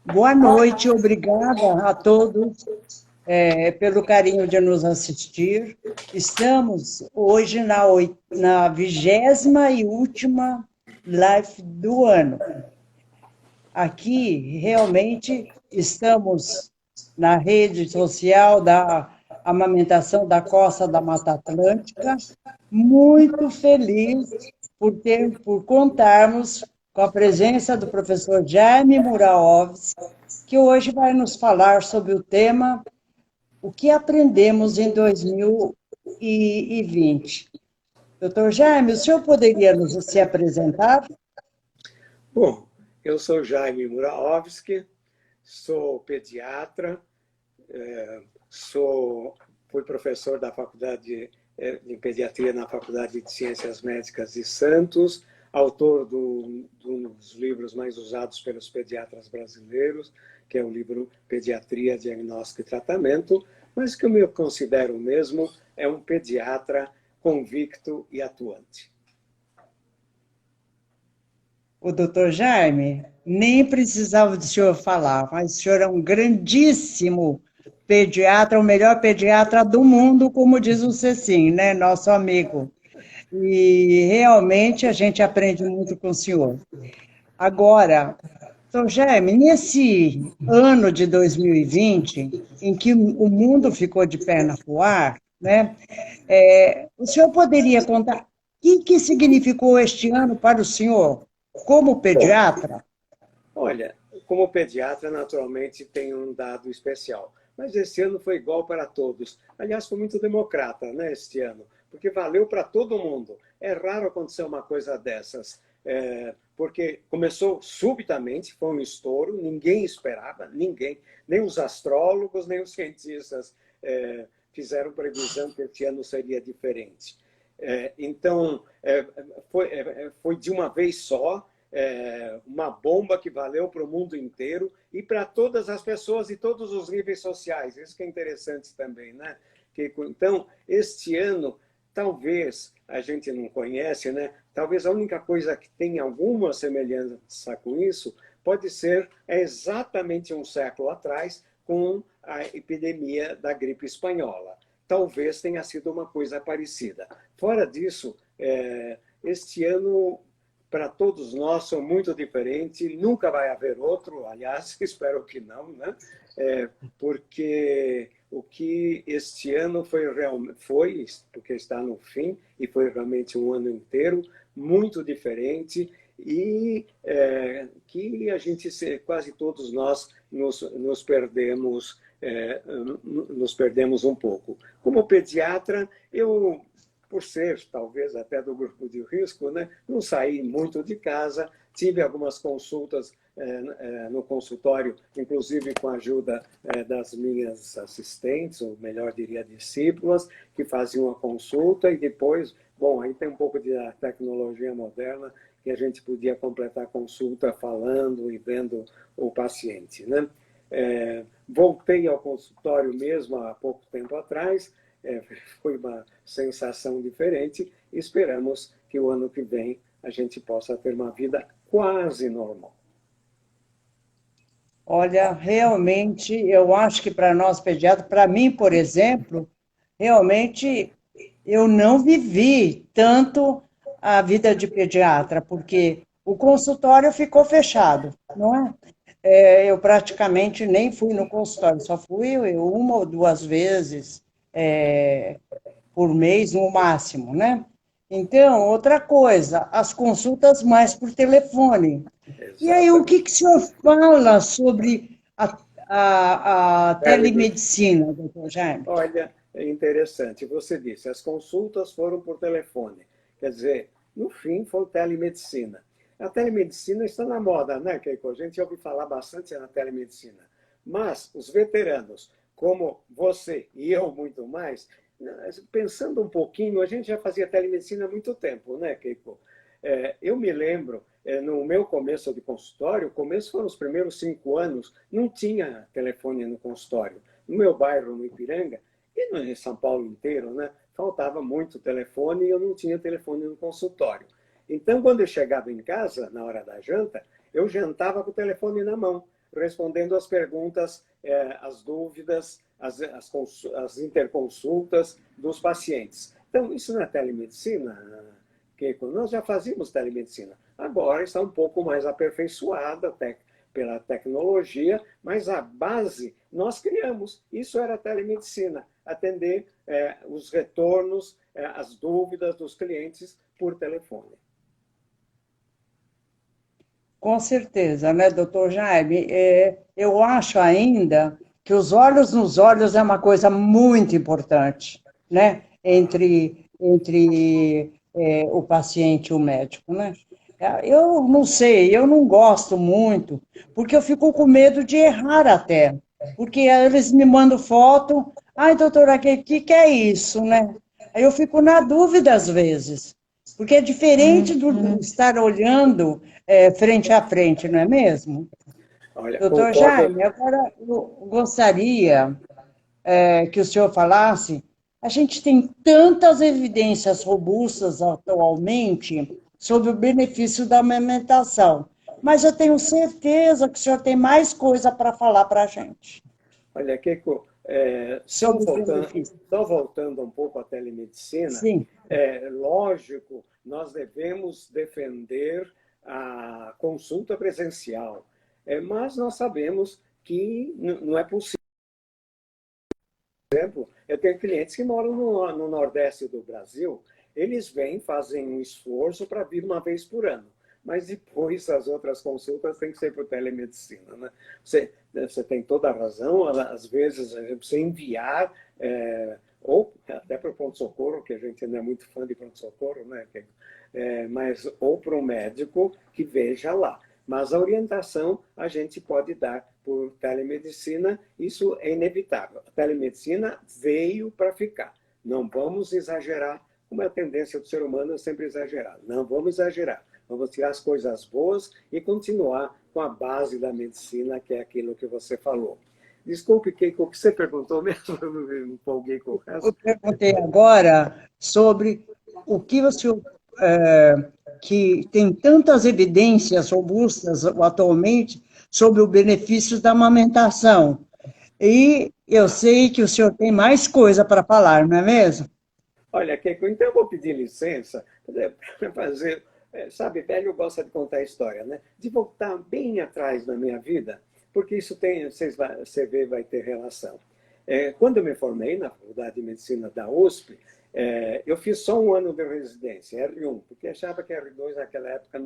Boa noite, obrigada a todos pelo carinho de nos assistir. Estamos hoje na 20ª e última live do ano. Aqui, realmente, estamos na rede social da amamentação da Costa da Mata Atlântica, muito feliz por contarmos com a presença do professor Jaime Muraovis, que hoje vai nos falar sobre o tema O que aprendemos em 2020. Doutor Jaime, o senhor poderia nos se apresentar? Bom, eu sou Jaime Muraovski, sou pediatra, fui professor da Faculdade de Pediatria na Faculdade de Ciências Médicas de Santos, autor dos livros mais usados pelos pediatras brasileiros, que é o livro Pediatria, Diagnóstico e Tratamento, mas que eu me considero mesmo é um pediatra convicto e atuante. O doutor Jaime nem precisava do senhor falar, mas o senhor é um grandíssimo pediatra, o melhor pediatra do mundo, como diz o Cecim, né, nosso amigo. E realmente a gente aprende muito com o senhor. Agora, doutor Jaime, nesse ano de 2020, em que o mundo ficou de perna para o ar, né, o senhor poderia contar o que significou este ano para o senhor? Como pediatra? Olha, como pediatra, naturalmente, tem um dado especial. Mas esse ano foi igual para todos. Aliás, foi muito democrata, né, este ano, porque valeu para todo mundo. É raro acontecer uma coisa dessas, porque começou subitamente, foi um estouro, ninguém esperava, ninguém, nem os astrólogos, nem os cientistas fizeram previsão que este ano seria diferente. Então, foi de uma vez só, uma bomba que valeu para o mundo inteiro e para todas as pessoas e todos os níveis sociais. Isso que é interessante também, né? Então, este ano, talvez, a gente não conhece, né? Talvez a única coisa que tem alguma semelhança com isso pode ser exatamente um século atrás, com a epidemia da gripe espanhola. Talvez tenha sido uma coisa parecida. Fora disso, este ano para todos nós são muito diferentes, nunca vai haver outro, aliás, espero que não, né? Porque o que este ano foi, porque está no fim, e foi realmente um ano inteiro, muito diferente, e que a gente, quase todos nós, nos perdemos um pouco. Como pediatra, eu, por ser talvez até do grupo de risco, né, não saí muito de casa, tive algumas consultas no consultório, inclusive com a ajuda das minhas assistentes, ou melhor diria, discípulas, que faziam a consulta e depois, bom, aí tem um pouco de tecnologia moderna, que a gente podia completar a consulta falando e vendo o paciente, né? Voltei ao consultório mesmo há pouco tempo atrás, foi uma sensação diferente. Esperamos que o ano que vem a gente possa ter uma vida quase normal. Olha, realmente, eu acho que para nós pediatras, para mim, por exemplo, realmente eu não vivi tanto a vida de pediatra, porque o consultório ficou fechado, não é? Eu praticamente nem fui no consultório, só fui uma ou duas vezes por mês, no máximo, né? Então, outra coisa, as consultas mais por telefone. E aí, o que Exatamente. o senhor fala sobre a telemedicina, doutor Jaime? Olha, é interessante. Você disse, as consultas foram por telefone. Quer dizer, no fim, foi telemedicina. A telemedicina está na moda, né, Keiko? A gente ouve falar bastante na telemedicina. Mas os veteranos, como você e eu muito mais, pensando um pouquinho, a gente já fazia telemedicina há muito tempo, né, Keiko? Eu me lembro, no meu começo de consultório, o começo foram os primeiros 5 anos, não tinha telefone no consultório. No meu bairro, no Ipiranga, e em São Paulo inteiro, né, faltava muito telefone e eu não tinha telefone no consultório. Então, quando eu chegava em casa, na hora da janta, eu jantava com o telefone na mão, respondendo às perguntas, às dúvidas, as interconsultas dos pacientes. Então, isso não é telemedicina, Keiko? Nós já fazíamos telemedicina. Agora está um pouco mais aperfeiçoada pela tecnologia, mas a base nós criamos. Isso era telemedicina, atender os retornos, as dúvidas dos clientes por telefone. Com certeza, né, doutor Jaime? Eu acho ainda que os olhos nos olhos é uma coisa muito importante, né? Entre o paciente e o médico, né? Eu não sei, eu não gosto muito, porque eu fico com medo de errar até. Porque eles me mandam foto, ai, doutora, que é isso, né? Aí eu fico na dúvida às vezes, porque é diferente do estar olhando frente a frente, não é mesmo? Olha, Doutor concordo. Jaime, agora eu gostaria que o senhor falasse, a gente tem tantas evidências robustas atualmente sobre o benefício da amamentação, mas eu tenho certeza que o senhor tem mais coisa para falar para a gente Olha, Keiko, sobre o benefício. só voltando um pouco à telemedicina, Sim, lógico, nós devemos defender a consulta presencial, mas nós sabemos que não é possível. Por exemplo, eu tenho clientes que moram no Nordeste do Brasil, eles vêm, fazem um esforço para vir uma vez por ano, mas depois as outras consultas têm que ser por telemedicina, né? Você tem toda a razão, às vezes a gente precisa enviar, ou até para o pronto-socorro, que a gente não é muito fã de pronto-socorro, né? Mas ou para um médico que veja lá. Mas a orientação a gente pode dar por telemedicina, isso é inevitável. A telemedicina veio para ficar. Não vamos exagerar, como é a tendência do ser humano, é sempre exagerar. Não vamos exagerar. Vamos tirar as coisas boas e continuar com a base da medicina, que é aquilo que você falou. Desculpe, Keiko, o que você perguntou mesmo? Eu me empolguei com o resto. eu perguntei agora sobre o que o senhor, que tem tantas evidências robustas atualmente sobre o benefício da amamentação. E eu sei que o senhor tem mais coisa para falar, não é mesmo? Olha, Keiko, então eu vou pedir licença para fazer. Sabe, velho gosta de contar história, né? De voltar bem atrás na minha vida, porque isso tem, você vê, vai ter relação. Quando eu me formei na Faculdade de Medicina da USP, eu fiz só um ano de residência, R1, porque achava que R2 naquela época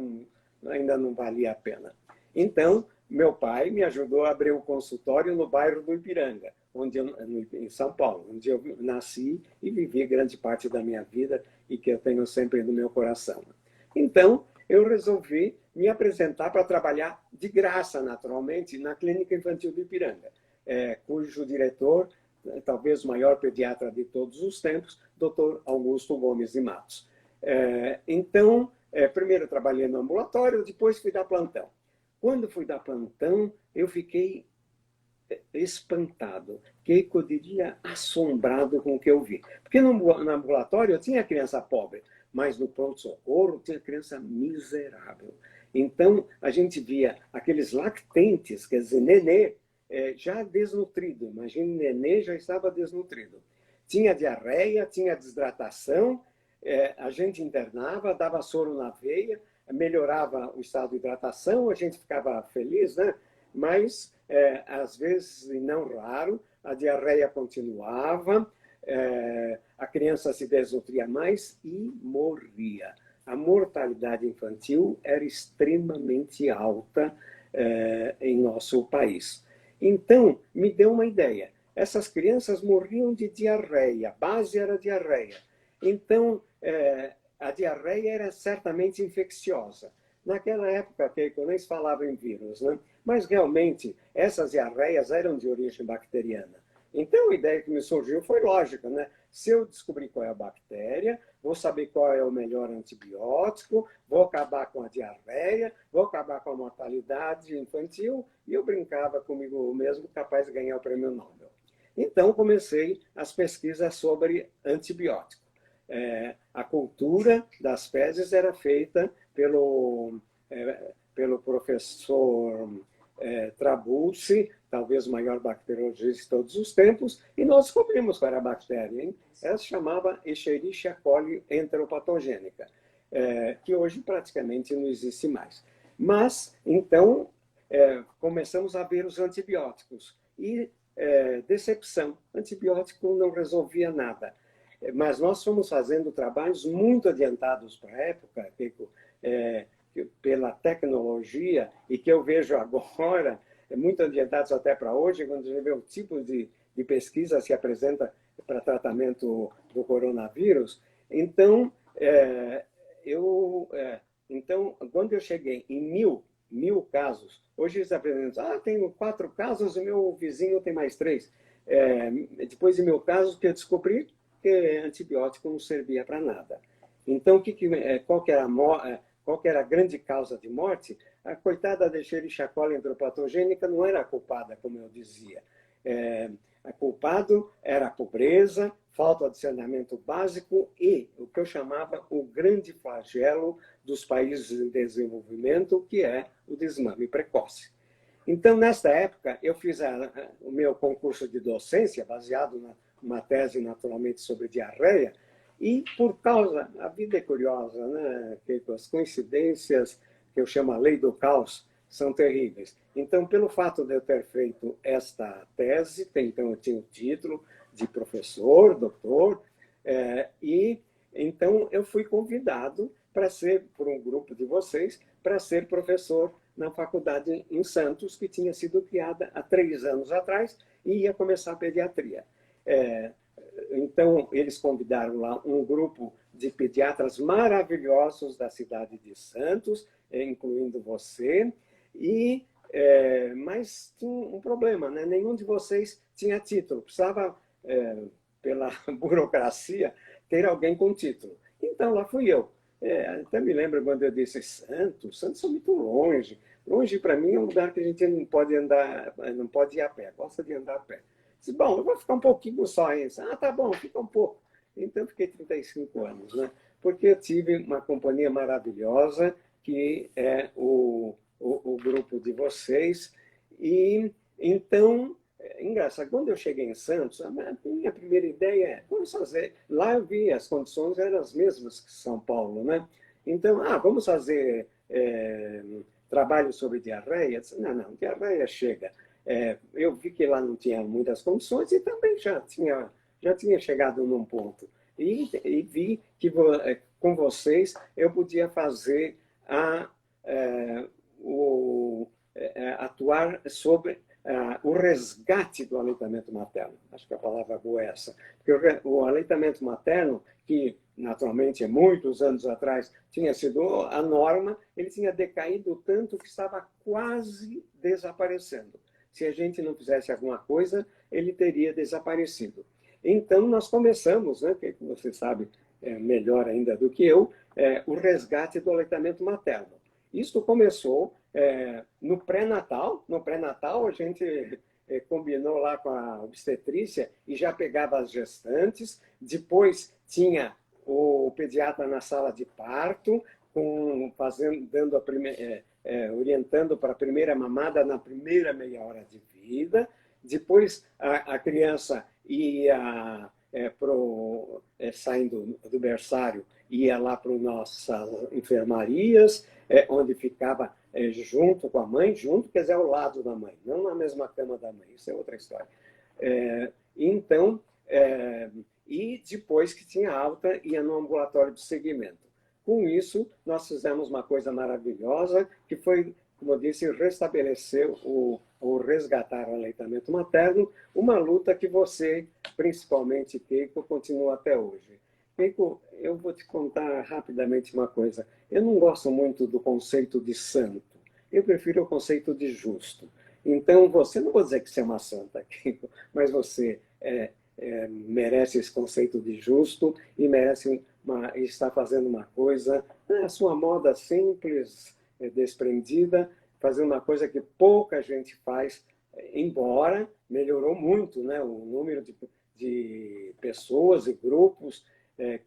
ainda não valia a pena. Então, meu pai me ajudou a abrir um consultório no bairro do Ipiranga, em São Paulo, onde eu nasci e vivi grande parte da minha vida e que eu tenho sempre no meu coração. Então, eu resolvi me apresentar para trabalhar de graça, naturalmente, na Clínica Infantil do Ipiranga, cujo diretor, talvez o maior pediatra de todos os tempos, Dr. Augusto Gomes de Matos. Então, primeiro eu trabalhei no ambulatório, depois fui dar plantão. Quando fui dar plantão, eu fiquei espantado, que eu diria assombrado com o que eu vi. Porque no ambulatório eu tinha criança pobre, mas no pronto-socorro tinha criança miserável. Então, a gente via aqueles lactentes, quer dizer, nenê, já desnutrido. Imagine, nenê já estava desnutrido. Tinha diarreia, tinha desidratação, a gente internava, dava soro na veia, melhorava o estado de hidratação, a gente ficava feliz, né? Mas, às vezes, e não raro, a diarreia continuava, a criança se desnutria mais e morria. A mortalidade infantil era extremamente alta em nosso país. Então, me deu uma ideia. Essas crianças morriam de diarreia, a base era diarreia. Então, a diarreia era certamente infecciosa. Naquela época, que nem se falava em vírus, né? Mas realmente essas diarreias eram de origem bacteriana. Então a ideia que me surgiu foi lógica, né? Se eu descobrir qual é a bactéria, vou saber qual é o melhor antibiótico, vou acabar com a diarreia, vou acabar com a mortalidade infantil, e eu brincava comigo mesmo, capaz de ganhar o prêmio Nobel. Então comecei as pesquisas sobre antibiótico. A cultura das fezes era feita pelo professor Trabulsi, talvez o maior bacteriologista de todos os tempos, e nós descobrimos qual era a bactéria. Hein? Ela se chamava Escherichia coli enteropatogênica, que hoje praticamente não existe mais. Mas, então, começamos a ver os antibióticos. E, decepção, antibiótico não resolvia nada. Mas nós fomos fazendo trabalhos muito adiantados para a época, pela tecnologia, e que eu vejo agora, muito adiantados até para hoje, quando a gente vê o tipo de pesquisa que se apresenta para tratamento do coronavírus. Então, então, quando eu cheguei em mil casos, hoje eles apresentam, tenho 4 casos e meu vizinho tem mais 3. Depois de 1000 casos, que eu descobri que antibiótico não servia para nada. Então, qual que era a grande causa de morte? A coitada da Escherichia coli enteropatogênica não era a culpada, como eu dizia. A culpado era a pobreza, falta de saneamento básico e o que eu chamava o grande flagelo dos países em desenvolvimento, que é o desmame precoce. Então, nesta época, eu fiz o meu concurso de docência, baseado numa tese, naturalmente, sobre diarreia, e por causa, a vida é curiosa, né? As coincidências, que eu chamo a lei do caos, são terríveis. Então, pelo fato de eu ter feito esta tese, então eu tinha o título de professor, doutor, e então eu fui convidado para ser, por um grupo de vocês, para ser professor na faculdade em Santos, que tinha sido criada há 3 anos atrás e ia começar a pediatria. Então, eles convidaram lá um grupo de pediatras maravilhosos da cidade de Santos, incluindo você, mas tinha um problema, né? Nenhum de vocês tinha título, precisava, pela burocracia, ter alguém com título. Então, lá fui eu. Até me lembro quando eu disse Santos é muito longe. Longe, para mim, é um lugar que a gente não pode andar, não pode ir a pé, gosta de andar a pé. Disse, bom, eu vou ficar um pouquinho só aí. Tá bom, fica um pouco. Então, eu fiquei 35 anos, né? Porque eu tive uma companhia maravilhosa, que é o grupo de vocês. E, então, engraçado, quando eu cheguei em Santos, a minha primeira ideia vamos fazer... Lá eu vi, as condições eram as mesmas que São Paulo, né? Então, vamos fazer trabalho sobre diarreia? Disse, não, diarreia chega. Eu vi que lá não tinha muitas condições e também já tinha chegado num ponto. E vi que com vocês eu podia fazer atuar sobre o resgate do aleitamento materno. Acho que a palavra boa é essa. Porque o aleitamento materno, que naturalmente há muitos anos atrás tinha sido a norma, ele tinha decaído tanto que estava quase desaparecendo. Se a gente não fizesse alguma coisa, ele teria desaparecido. Então, nós começamos, né, que você sabe melhor ainda do que eu, o resgate do aleitamento materno. Isso começou no pré-natal. No pré-natal, a gente combinou lá com a obstetrícia e já pegava as gestantes. Depois tinha o pediatra na sala de parto, orientando para a primeira mamada na primeira meia hora de vida. Depois a criança ia saindo do berçário, ia lá para nossas enfermarias, onde ficava junto com a mãe, quer dizer, ao lado da mãe, não na mesma cama da mãe, isso é outra história. Então, e depois que tinha alta, ia no ambulatório de segmento. Com isso, nós fizemos uma coisa maravilhosa, que foi, como eu disse, restabelecer ou resgatar o aleitamento materno, uma luta que você, principalmente, Keiko, continua até hoje. Keiko, eu vou te contar rapidamente uma coisa. Eu não gosto muito do conceito de santo. Eu prefiro o conceito de justo. Então, você, não vou dizer que você é uma santa, Keiko, mas você merece esse conceito de justo e merece está fazendo uma coisa, a sua moda simples, desprendida, fazendo uma coisa que pouca gente faz, embora melhorou muito, né, o número de pessoas e grupos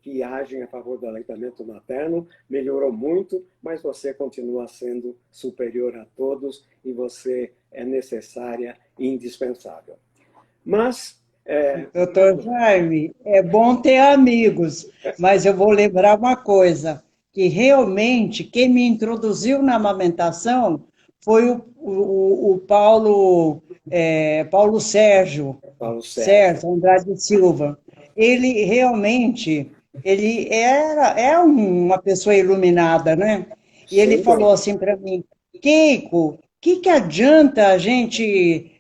que agem a favor do aleitamento materno, melhorou muito, mas você continua sendo superior a todos e você é necessária e indispensável. Mas... Doutor Jaime, é bom ter amigos, mas eu vou lembrar uma coisa, que realmente quem me introduziu na amamentação foi o Paulo Sérgio, Paulo Sérgio Andrade Silva. Ele realmente, é uma pessoa iluminada, né? E ele falou assim para mim, Keiko, o que adianta a gente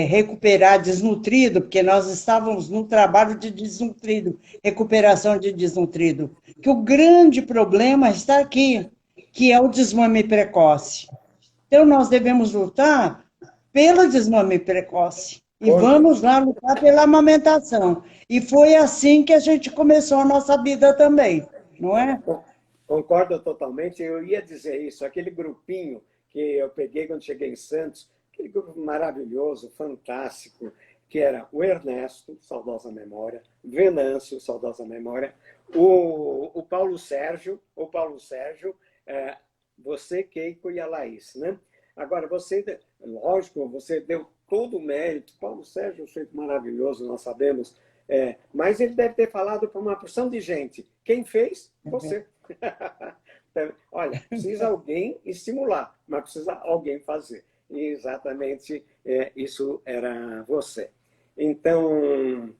recuperar desnutrido, porque nós estávamos no trabalho de desnutrido, recuperação de desnutrido, que o grande problema está aqui, que é o desmame precoce. Então, nós devemos lutar pelo desmame precoce. E vamos lá lutar pela amamentação. E foi assim que a gente começou a nossa vida também, não é? Concordo totalmente. Eu ia dizer isso. Aquele grupinho que eu peguei quando cheguei em Santos, aquele grupo maravilhoso, fantástico, que era o Ernesto, saudosa memória, Venâncio, saudosa memória, o Paulo Sérgio, você, Keiko e a Laís, né? Agora, você, lógico, você deu todo o mérito. Paulo Sérgio é um sujeito maravilhoso, nós sabemos, mas ele deve ter falado para uma porção de gente. Quem fez? Você. Olha, precisa alguém estimular, mas precisa alguém fazer. E exatamente isso era você. Então,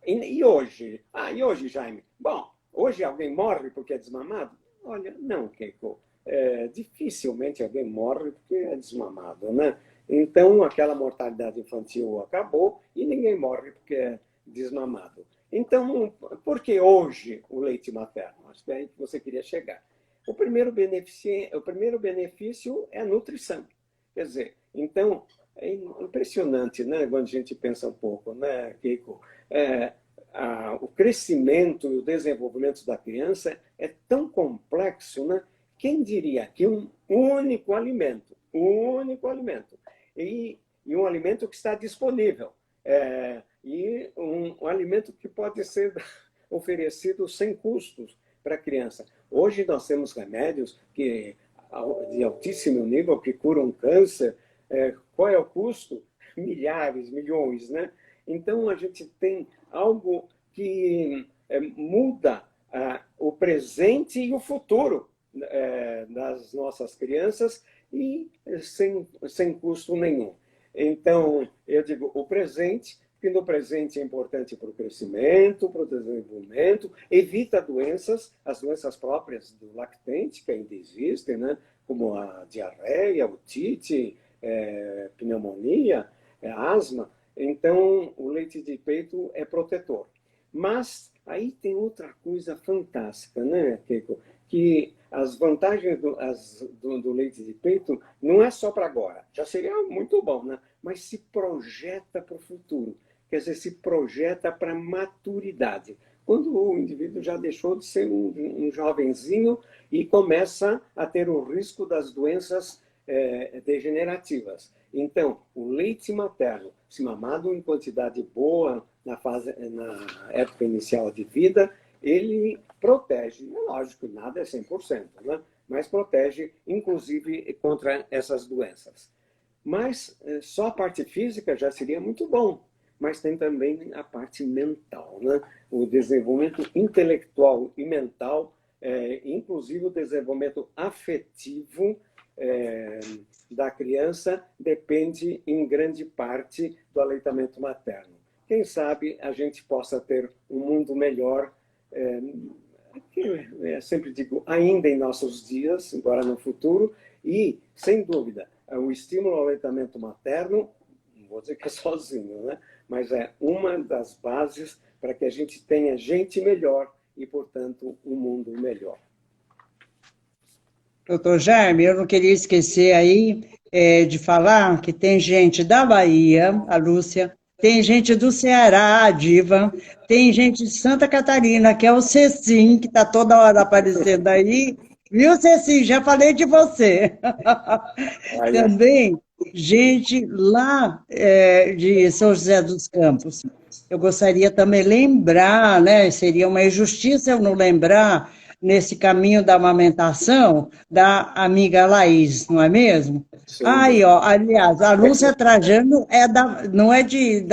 e hoje? E hoje, Jaime? Bom, hoje alguém morre porque é desmamado? Olha, não, Keiko. Dificilmente alguém morre porque é desmamado, né? Então, aquela mortalidade infantil acabou e ninguém morre porque é desmamado. Então, por que hoje o leite materno? Acho que é aí que você queria chegar. O primeiro benefício é a nutrição. Quer dizer, então, é impressionante, né, quando a gente pensa um pouco, né, Keiko? O crescimento e o desenvolvimento da criança é tão complexo, né? Quem diria que um único alimento, e um alimento que está disponível, e um alimento que pode ser oferecido sem custos para a criança. Hoje nós temos remédios de altíssimo nível que curam câncer. Qual é o custo? Milhares, milhões, né? Então a gente tem algo que muda o presente e o futuro das nossas crianças e sem custo nenhum. Então, eu digo o presente, que no presente é importante para o crescimento, para o desenvolvimento, evita doenças, as doenças próprias do lactente, que ainda existem, né? Como a diarreia, otite, pneumonia, asma. Então, o leite de peito é protetor. Mas aí tem outra coisa fantástica, né, Keiko? Que as vantagens do leite de peito não é só para agora. Já seria muito bom, né? Mas se projeta para o futuro. Quer dizer, se projeta para a maturidade. Quando o indivíduo já deixou de ser um jovenzinho e começa a ter o risco das doenças degenerativas. Então, o leite materno, se mamado em quantidade boa na época inicial de vida, ele protege. É lógico, nada é 100%, né? Mas protege, inclusive, contra essas doenças. Mas só a parte física já seria muito bom. Mas tem também a parte mental, né? O desenvolvimento intelectual e mental, inclusive o desenvolvimento afetivo da criança, depende em grande parte do aleitamento materno. Quem sabe a gente possa ter um mundo melhor, que eu sempre digo, ainda em nossos dias, embora no futuro, e, sem dúvida, o estímulo ao aleitamento materno, não vou dizer que é sozinho, né? Mas é uma das bases para que a gente tenha gente melhor e, portanto, um mundo melhor. Doutor Jaime, eu não queria esquecer aí de falar que tem gente da Bahia, a Lúcia, tem gente do Ceará, a Diva, tem gente de Santa Catarina, que é o Cecim, que está toda hora aparecendo aí. Viu, Cecim? Já falei de você. Também gente lá de São José dos Campos. eu gostaria também lembrar, né, seria uma injustiça eu não lembrar, nesse caminho da amamentação, da amiga Laís, não é mesmo? Sem Aí, dúvida. ó, aliás, a Lúcia Trajano não é de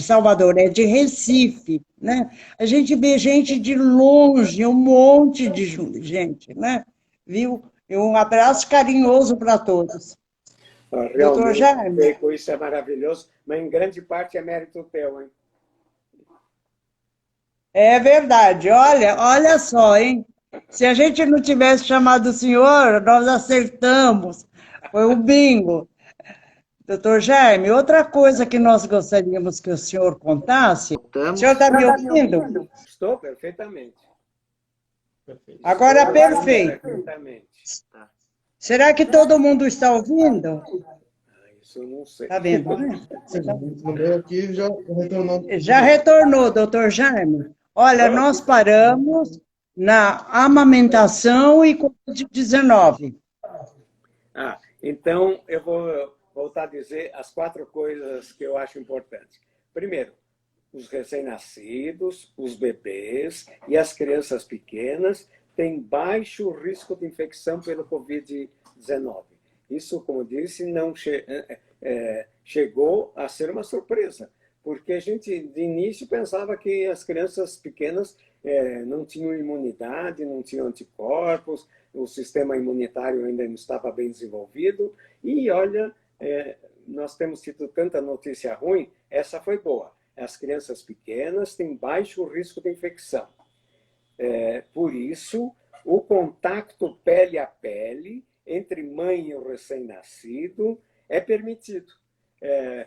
Salvador, é de Recife, né? A gente vê gente de longe, um monte de gente, né? Viu? E um abraço carinhoso para todos. Doutor Realmente, Jaime? isso é maravilhoso, mas em grande parte é mérito teu, hein? É verdade. Olha só, hein? Se a gente não tivesse chamado o senhor, nós acertamos. Foi o bingo. Doutor Jaime, outra coisa que nós gostaríamos que o senhor contasse. O senhor está me ouvindo? Estou perfeitamente. Agora, Estou perfeito. perfeitamente. Será que todo mundo está ouvindo? Isso eu não sei. Está vendo, né? No meu aqui já retornou. Já retornou, doutor Jaime. Olha, nós paramos na amamentação e Covid-19. Então eu vou voltar a dizer as 4 coisas que eu acho importantes. Primeiro, os recém-nascidos, os bebês e as crianças pequenas têm baixo risco de infecção pelo Covid-19. Isso, como disse, não chegou a ser uma surpresa, porque a gente, de início, pensava que as crianças pequenas não tinham imunidade, não tinham anticorpos, o sistema imunitário ainda não estava bem desenvolvido, e olha, nós temos tido tanta notícia ruim, essa foi boa. As crianças pequenas têm baixo risco de infecção. Por isso, o contato pele a pele entre mãe e o recém-nascido é permitido.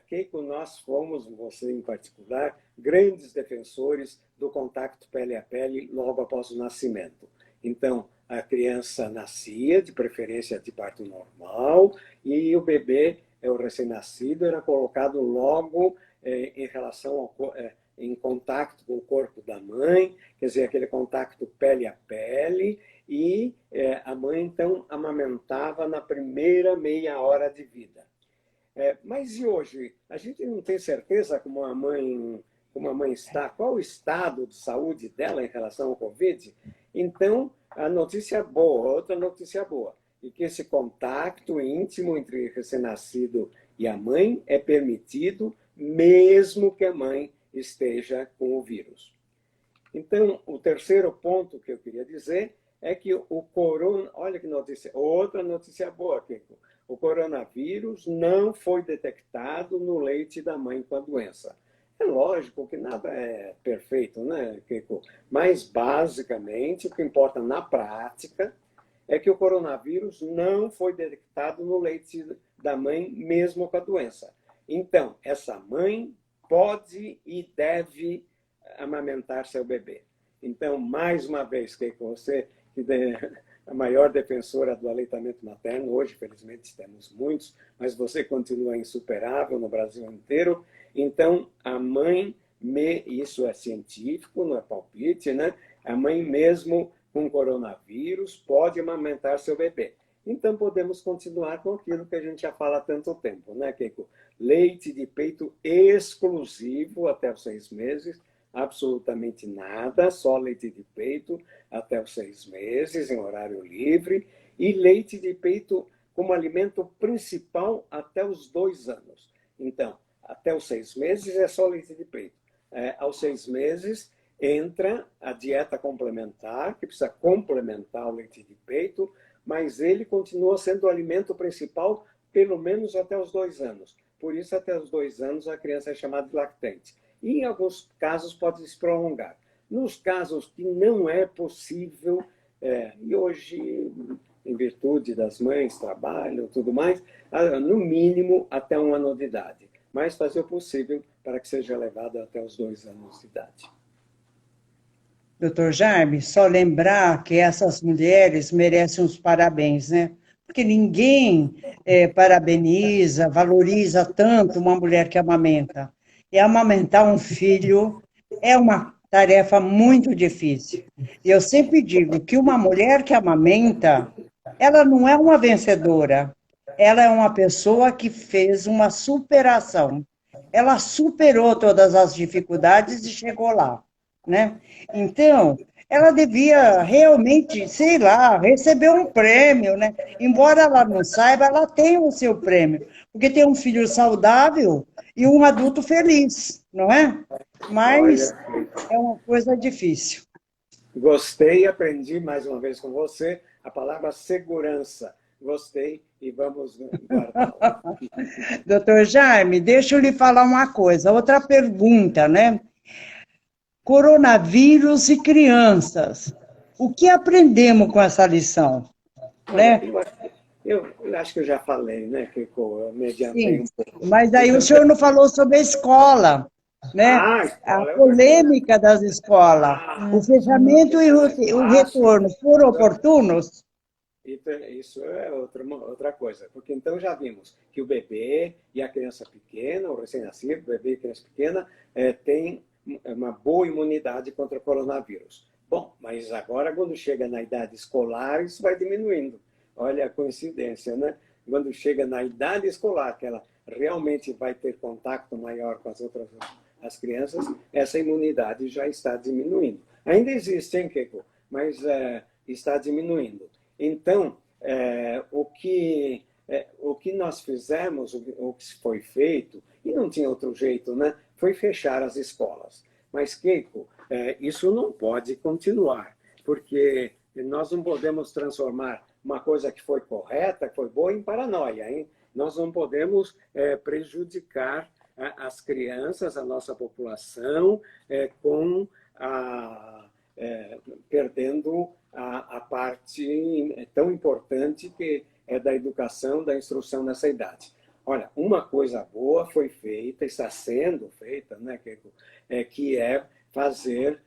Keiko, nós fomos, você em particular, grandes defensores do contato pele a pele logo após o nascimento. Então, a criança nascia, de preferência de parto normal, e o bebê, o recém-nascido, era colocado logo em relação em contato com o corpo da mãe, quer dizer, aquele contato pele a pele, e a mãe, então, amamentava na primeira meia hora de vida. Mas e hoje? A gente não tem certeza como a mãe está, qual o estado de saúde dela em relação ao Covid? Então, a notícia boa, outra notícia boa, e que esse contato íntimo entre recém-nascido e a mãe é permitido, mesmo que a mãe esteja com o vírus. Então, o terceiro ponto que eu queria dizer é que o corona... Olha que notícia, outra notícia boa, Kiko. O coronavírus não foi detectado no leite da mãe com a doença. É lógico que nada é perfeito, né, Kiko? Mas, basicamente, o que importa na prática é que o coronavírus não foi detectado no leite da mãe, mesmo com a doença. Então, essa mãe pode e deve amamentar seu bebê. Então, mais uma vez, Keiko, você que é a maior defensora do aleitamento materno, hoje, felizmente, temos muitos, mas você continua insuperável no Brasil inteiro. Então, a mãe, isso é científico, não é palpite, né? A mãe mesmo com coronavírus pode amamentar seu bebê. Então, podemos continuar com aquilo que a gente já fala há tanto tempo, né, Keiko? Leite de peito exclusivo até os 6 meses, absolutamente nada, só leite de peito até os 6 meses, em horário livre, e leite de peito como alimento principal até os 2 anos. Então, até os 6 meses é só leite de peito. Aos 6 meses entra a dieta complementar, que precisa complementar o leite de peito, mas ele continua sendo o alimento principal pelo menos até os 2 anos. Por isso, até os 2 anos, a criança é chamada de lactente. E, em alguns casos, pode se prolongar. Nos casos que não é possível, e hoje, em virtude das mães, trabalham e tudo mais, no mínimo até 1 ano de idade. Mas fazer o possível para que seja levado até os 2 anos de idade. Doutor Jaime, só lembrar que essas mulheres merecem os parabéns, né? Porque ninguém parabeniza, valoriza tanto uma mulher que amamenta. E amamentar um filho é uma tarefa muito difícil. E eu sempre digo que uma mulher que amamenta, ela não é uma vencedora, ela é uma pessoa que fez uma superação. ela superou todas as dificuldades e chegou lá, né? Então, ela devia realmente, sei lá, receber um prêmio, né? Embora ela não saiba, ela tem o seu prêmio, porque tem um filho saudável e um adulto feliz, não é? Mas Olha, é uma coisa difícil. gostei e aprendi mais uma vez com você a palavra segurança. Gostei e vamos guardá-la. Doutor Jaime, deixa eu lhe falar uma coisa, outra pergunta, né? Coronavírus e crianças. O que aprendemos com essa lição, Olha, né? eu acho que eu já falei, né, que eu me adiantei Sim, um pouco. mas aí o Então, senhor não falou sobre a escola, né? a A escola é outra coisa. polêmica das escolas, o fechamento e Isso é o clássico. retorno foram oportunos? Isso é outra coisa, porque então já vimos que o bebê e a criança pequena, o recém-nascido, o bebê e a criança pequena, tem uma boa imunidade contra o coronavírus. Bom, mas agora, quando chega na idade escolar, isso vai diminuindo. Olha a coincidência, né? Quando chega na idade escolar, que ela realmente vai ter contato maior com as outras as crianças, essa imunidade já está diminuindo. Ainda existe, hein, Keiko? Mas está diminuindo. Então, o que nós fizemos, o que foi feito, e não tinha outro jeito, né? Foi fechar as escolas. Mas, Keiko, isso não pode continuar, porque nós não podemos transformar uma coisa que foi correta, que foi boa, em paranoia, hein? Nós não podemos prejudicar as crianças, a nossa população, com perdendo a parte tão importante que é da educação, da instrução nessa idade. Olha, uma coisa boa foi feita, está sendo feita, né, que é fazer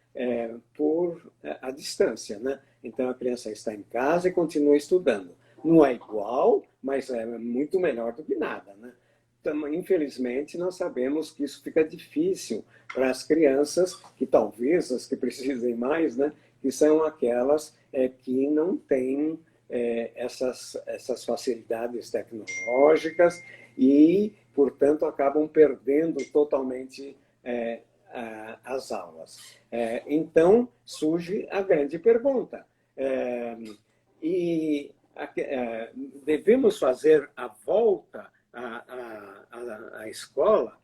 por a distância, né? Então a criança está em casa e continua estudando. Não é igual, mas é muito melhor do que nada, né? Então, infelizmente, nós sabemos que isso fica difícil para as crianças, que talvez as que precisem mais, né, que são aquelas que não têm essas facilidades tecnológicas e, portanto, acabam perdendo totalmente as aulas. Então, surge a grande pergunta. E devemos fazer a volta à escola?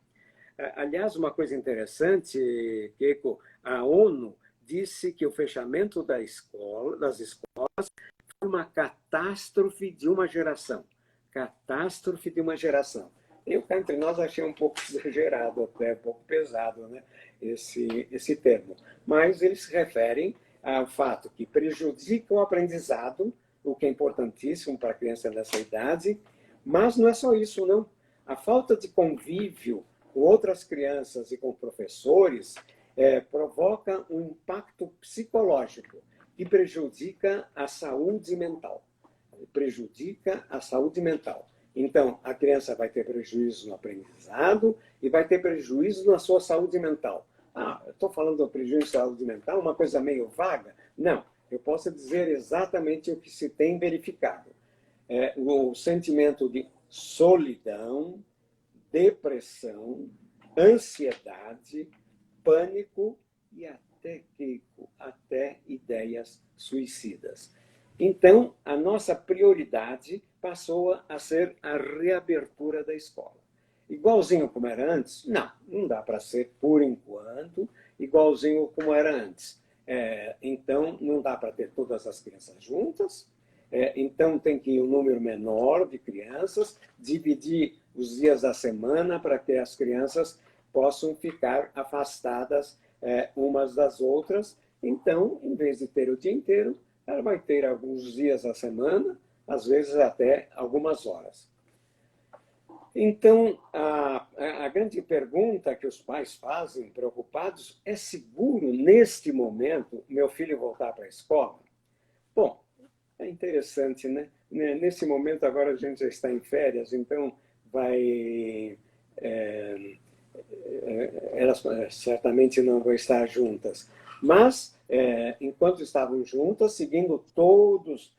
Aliás, uma coisa interessante, Keiko, a ONU disse que o fechamento das escolas foi uma catástrofe de uma geração. Catástrofe de uma geração. Eu, cá entre nós, achei um pouco exagerado, até um pouco pesado, né, esse termo. Mas eles se referem ao fato que prejudica o aprendizado, o que é importantíssimo para a criança nessa idade, mas não é só isso, não. A falta de convívio com outras crianças e com professores provoca um impacto psicológico que prejudica a saúde mental. Prejudica a saúde mental. Então, a criança vai ter prejuízo no aprendizado e vai ter prejuízo na sua saúde mental. Ah, eu estou falando do prejuízo na saúde mental, uma coisa meio vaga? Não, eu posso dizer exatamente o que se tem verificado. O sentimento de solidão, depressão, ansiedade, pânico e até ideias suicidas. Então, a nossa prioridade passou a ser a reabertura da escola. Igualzinho como era antes? Não dá para ser, por enquanto, igualzinho como era antes. Então, não dá para ter todas as crianças juntas, então tem que ir um número menor de crianças, dividir os dias da semana para que as crianças possam ficar afastadas umas das outras. Então, em vez de ter o dia inteiro, ela vai ter alguns dias da semana, às vezes até algumas horas. Então, a grande pergunta que os pais fazem, preocupados, é seguro, neste momento, meu filho voltar para a escola? Bom, é interessante, né? Nesse momento, agora a gente já está em férias, então elas certamente não vão estar juntas. Mas, enquanto estavam juntas, seguindo todos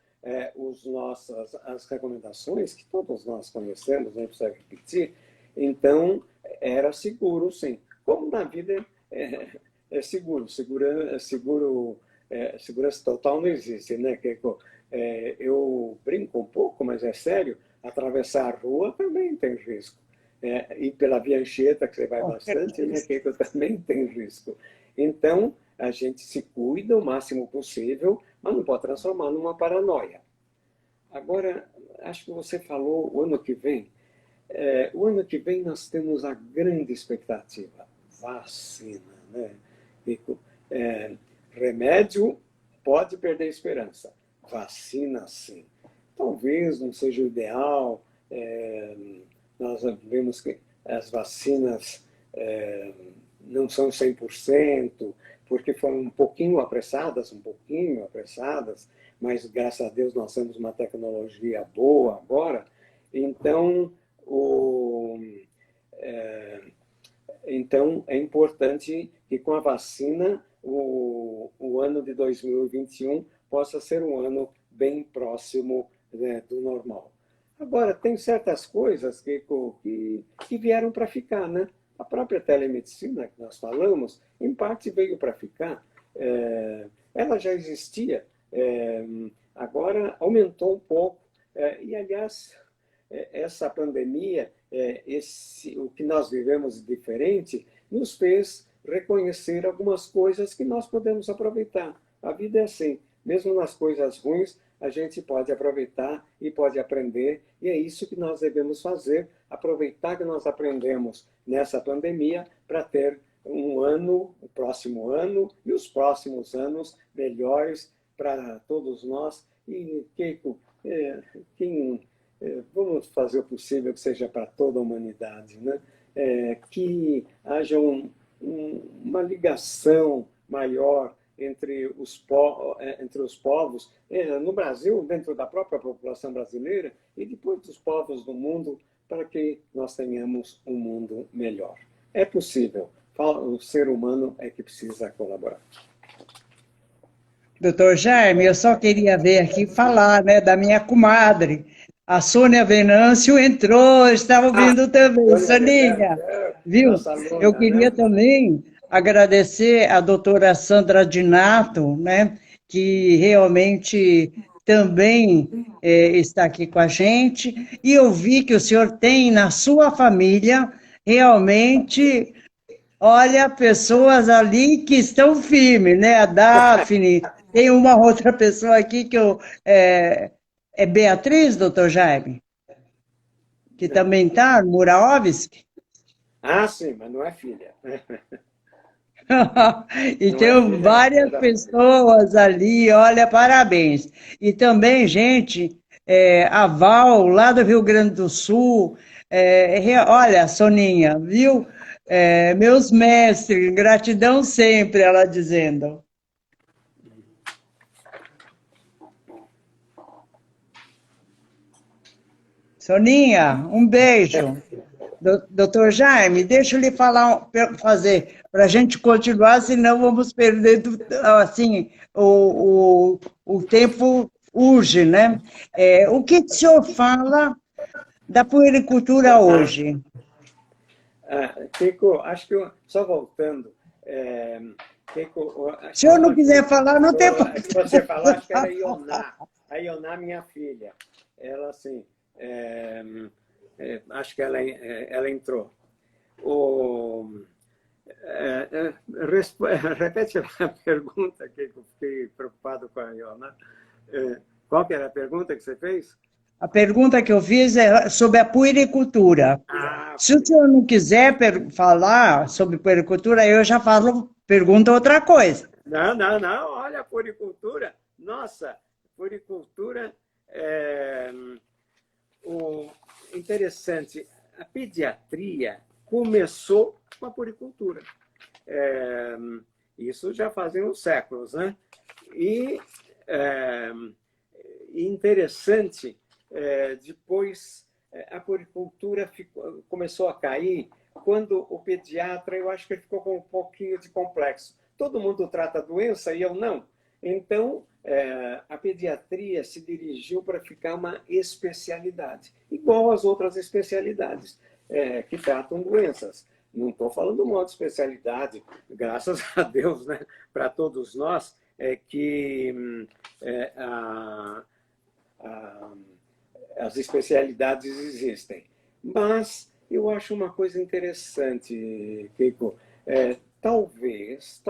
as recomendações que todos nós conhecemos, não precisa repetir, então Era seguro, sim. Como na vida é seguro. Segurança total não existe, né, Keiko? Eu brinco um pouco, mas é sério, atravessar a rua também tem risco. E pela Via Anchieta, que você vai Com bastante, né, certeza. Keiko, também tem risco. Então, a gente se cuida o máximo possível, mas não pode transformar numa paranoia. Agora, acho que você falou o ano que vem nós temos a grande expectativa, vacina, né? Rico? Remédio pode perder a esperança, vacina sim. Talvez não seja o ideal, nós vemos que as vacinas não são 100%, porque foram um pouquinho apressadas, mas graças a Deus nós temos uma tecnologia boa agora, então o, é, então é importante que com a vacina o ano de 2021 possa ser um ano bem próximo, né, do normal. Agora, tem certas coisas que vieram para ficar, né? A própria telemedicina que nós falamos, em parte veio para ficar. Ela já existia, agora aumentou um pouco. E, aliás, essa pandemia, o que nós vivemos de diferente, nos fez reconhecer algumas coisas que nós podemos aproveitar. A vida é assim, mesmo nas coisas ruins, a gente pode aproveitar e pode aprender, e é isso que nós devemos fazer, aproveitar que nós aprendemos nessa pandemia para ter um ano, o próximo ano e os próximos anos melhores para todos nós. E, Keiko, vamos fazer o possível que seja para toda a humanidade, né? Que haja uma ligação maior entre os povos, no Brasil, dentro da própria população brasileira, e depois dos povos do mundo, para que nós tenhamos um mundo melhor. É possível. O ser humano é que precisa colaborar. Doutor Jaime, eu só queria ver aqui falar, né, da minha comadre. A Sônia Venâncio entrou, estava ouvindo também. Sônia Soninha, Venâncio, viu? nossa Eu aluna, queria né? também agradecer a doutora Sandra Dinato, né, que realmente também está aqui com a gente. E eu vi que o senhor tem na sua família realmente. Olha, pessoas ali que estão firmes, né? A Daphne, tem uma outra pessoa aqui que é Beatriz, doutor Jaime, que também está, Muraovski. Ah, sim, mas não é filha. E Não é tem filha, não. É várias da família. pessoas ali, olha, parabéns. E também, gente, a Val, lá do Rio Grande do Sul, olha, Soninha, viu? Meus mestres, gratidão sempre, ela dizendo. Soninha, um beijo. Doutor Jaime, deixa eu lhe fazer, para a gente continuar, senão vamos perder, assim, o tempo urge, né? O que o senhor fala da puericultura hoje? Keiko, acho que só voltando, Keiko, Se o senhor não quiser que falar, não tem que você falou, acho que era problema. A Ioná, minha filha. Ela, assim, acho que ela entrou. O, repete a pergunta, que eu fiquei preocupado com a Ioná. Qual que era a pergunta que você fez? A pergunta que eu fiz é sobre a puericultura. Se o senhor não quiser falar sobre puericultura, eu já pergunto outra coisa. Não, olha a poricultura. Nossa, poricultura interessante. A pediatria começou com a poricultura. Isso já fazem uns séculos, né? E interessante, depois a poricultura começou a cair quando o pediatra, eu acho que ele ficou com um pouquinho de complexo. Todo mundo trata a doença e eu não. Então, a pediatria se dirigiu para ficar uma especialidade, igual às outras especialidades. que tratam doenças. Não estou falando de uma outra especialidade, graças a Deus, né, para todos nós, que as especialidades existem. Mas eu acho uma coisa interessante, Keiko. Talvez,